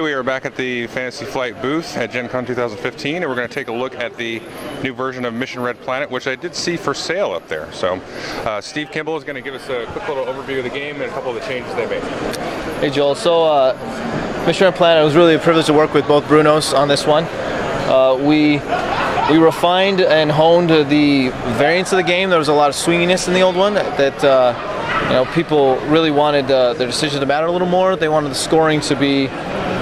Okay, we are back at the Fantasy Flight booth at Gen Con 2015, and we're going to take a look at the new version of Mission Red Planet, which I did see for sale up there. So, Steve Kimball is going to give us a quick little overview of the game and a couple of the changes they made. Hey Joel, so Mission Red Planet, it was really a privilege to work with both Brunos on this one. We refined and honed the variants of the game. There was a lot of swinginess in the old one that people really wanted their decision to matter a little more. They wanted the scoring to be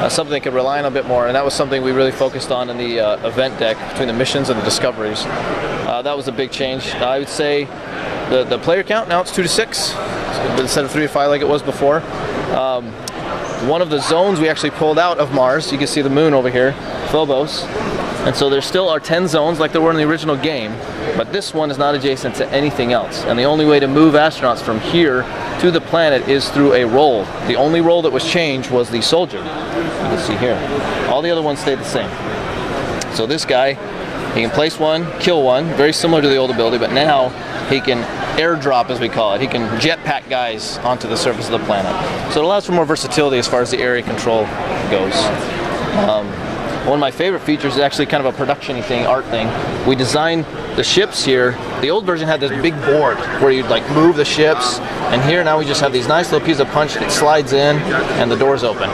something they could rely on a bit more, and that was something we really focused on in the event deck between the missions and the discoveries. That was a big change. I would say the player count, now it's 2 to 6 instead of 3 to 5 like it was before. One of the zones we actually pulled out of Mars, you can see the moon over here, Phobos. And so there still are 10 zones like there were in the original game, but this one is not adjacent to anything else. And the only way to move astronauts from here to the planet is through a role. The only role that was changed was the soldier. You can see here. All the other ones stayed the same. So this guy, he can place one, kill one, very similar to the old ability, but now he can airdrop, as we call it. He can jetpack guys onto the surface of the planet. So it allows for more versatility as far as the area control goes. One of my favorite features is actually kind of a production-y thing, art thing. We designed the ships here. The old version had this big board where you'd like move the ships, and here now we just have these nice little pieces of punch that slides in and the doors open.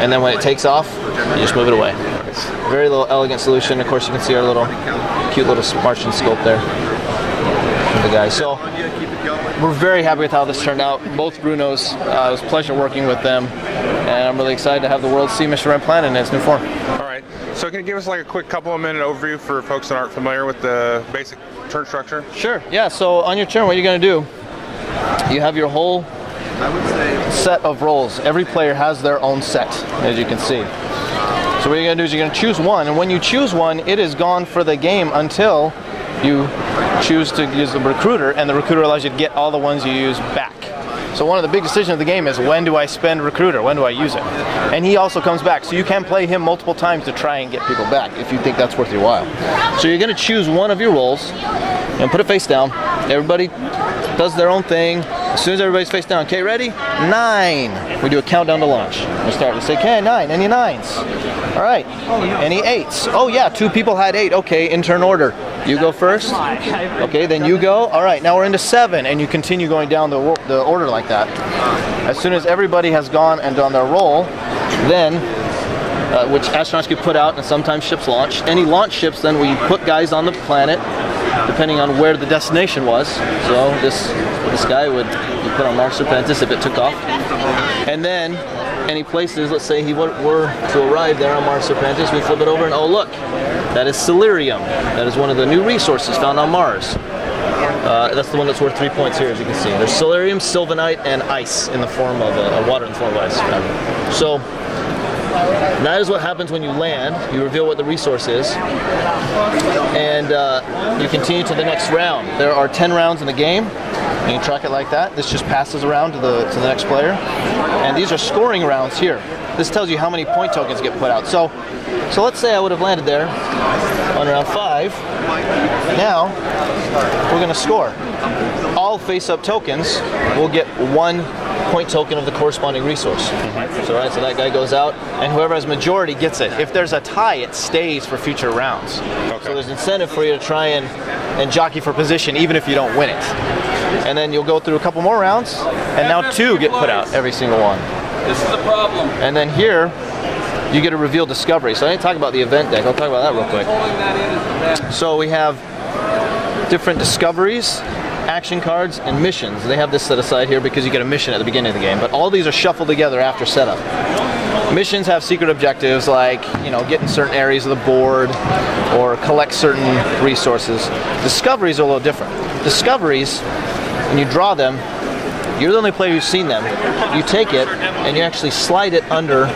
And then when it takes off, you just move it away. Very little elegant solution. Of course, you can see our little cute little Martian sculpt there. The guy. So we're very happy with how this turned out. Both Brunos, it was a pleasure working with them, and I'm really excited to have the world see Mission Red Planet in its new form. All right. So can you give us like a quick couple of minute overview for folks that aren't familiar with the basic turn structure? Sure. Yeah. So on your turn, what you're going to do, you have your whole set of roles. Every player has their own set, as you can see. So what you're going to do is you're going to choose one, and when you choose one, it is gone for the game until you choose to use the recruiter, and the recruiter allows you to get all the ones you use back. So one of the big decisions of the game is, when do I spend recruiter? When do I use it? And he also comes back, so you can play him multiple times to try and get people back if you think that's worth your while. So you're going to choose one of your roles and put it face down. Everybody does their own thing. As soon as everybody's face down, okay, ready? 9. We do a countdown to launch. We start. We say, okay, 9. Any 9s? All right. Any 8s? Oh yeah, 2 people had 8. Okay, in turn order. You go first. Okay, then you go. All right, now we're into 7, and you continue going down the order like that. As soon as everybody has gone and done their role, then which astronauts get put out, and sometimes ships launch. Any launch ships, then we put guys on the planet, depending on where the destination was. So this guy would be put on Mars Serpentis if it took off, and then any places, let's say he were to arrive there on Mars Serpentis, we flip it over and oh look, that is Celerium. That is one of the new resources found on Mars. That's the one that's worth 3 points here, as you can see. There's Celerium, Sylvanite, and ice in the form of water in the form of ice. So that is what happens when you land. You reveal what the resource is, and you continue to the next round. There are 10 rounds in the game, and you track it like that. This just passes around to the next player, and these are scoring rounds here. This tells you how many point tokens get put out. So let's say I would have landed there on round 5. Now we're going to score. All face-up tokens will get 1 point token of the corresponding resource. So that guy goes out, and whoever has majority gets it. If there's a tie, it stays for future rounds. Okay. So there's incentive for you to try and jockey for position, even if you don't win it. And then you'll go through a couple more rounds, and now 2 get put out, every single one. This is the problem. And then here, you get a reveal discovery. So I didn't talk about the event deck. I'll talk about that real quick. So we have different discoveries, action cards, and missions. They have this set aside here because you get a mission at the beginning of the game, but all these are shuffled together after setup. Missions have secret objectives like, get in certain areas of the board or collect certain resources. Discoveries are a little different. Discoveries, when you draw them, you're the only player who's seen them. You take it and you actually slide it under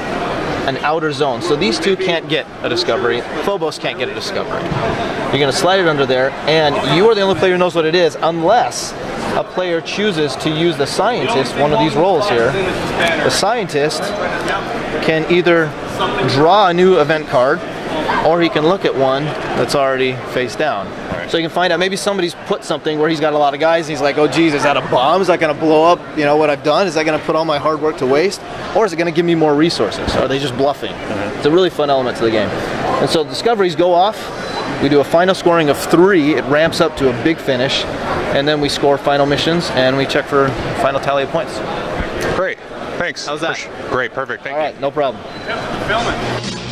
an outer zone. So these two can't get a discovery. Phobos can't get a discovery. You're going to slide it under there, and you are the only player who knows what it is, unless a player chooses to use the scientist, one of these roles here. The scientist can either draw a new event card, or he can look at one that's already face down. Right. So you can find out maybe somebody's put something where he's got a lot of guys and he's like, oh geez, is that a bomb? Is that going to blow up, you know, what I've done? Is that going to put all my hard work to waste? Or is it going to give me more resources? Are they just bluffing? It's a really fun element to the game. And so discoveries go off. We do a final scoring of 3. It ramps up to a big finish. And then we score final missions and we check for final tally of points. Great. Thanks. How's that? Great. Perfect. Thank you. All right, no problem. Yep, film it.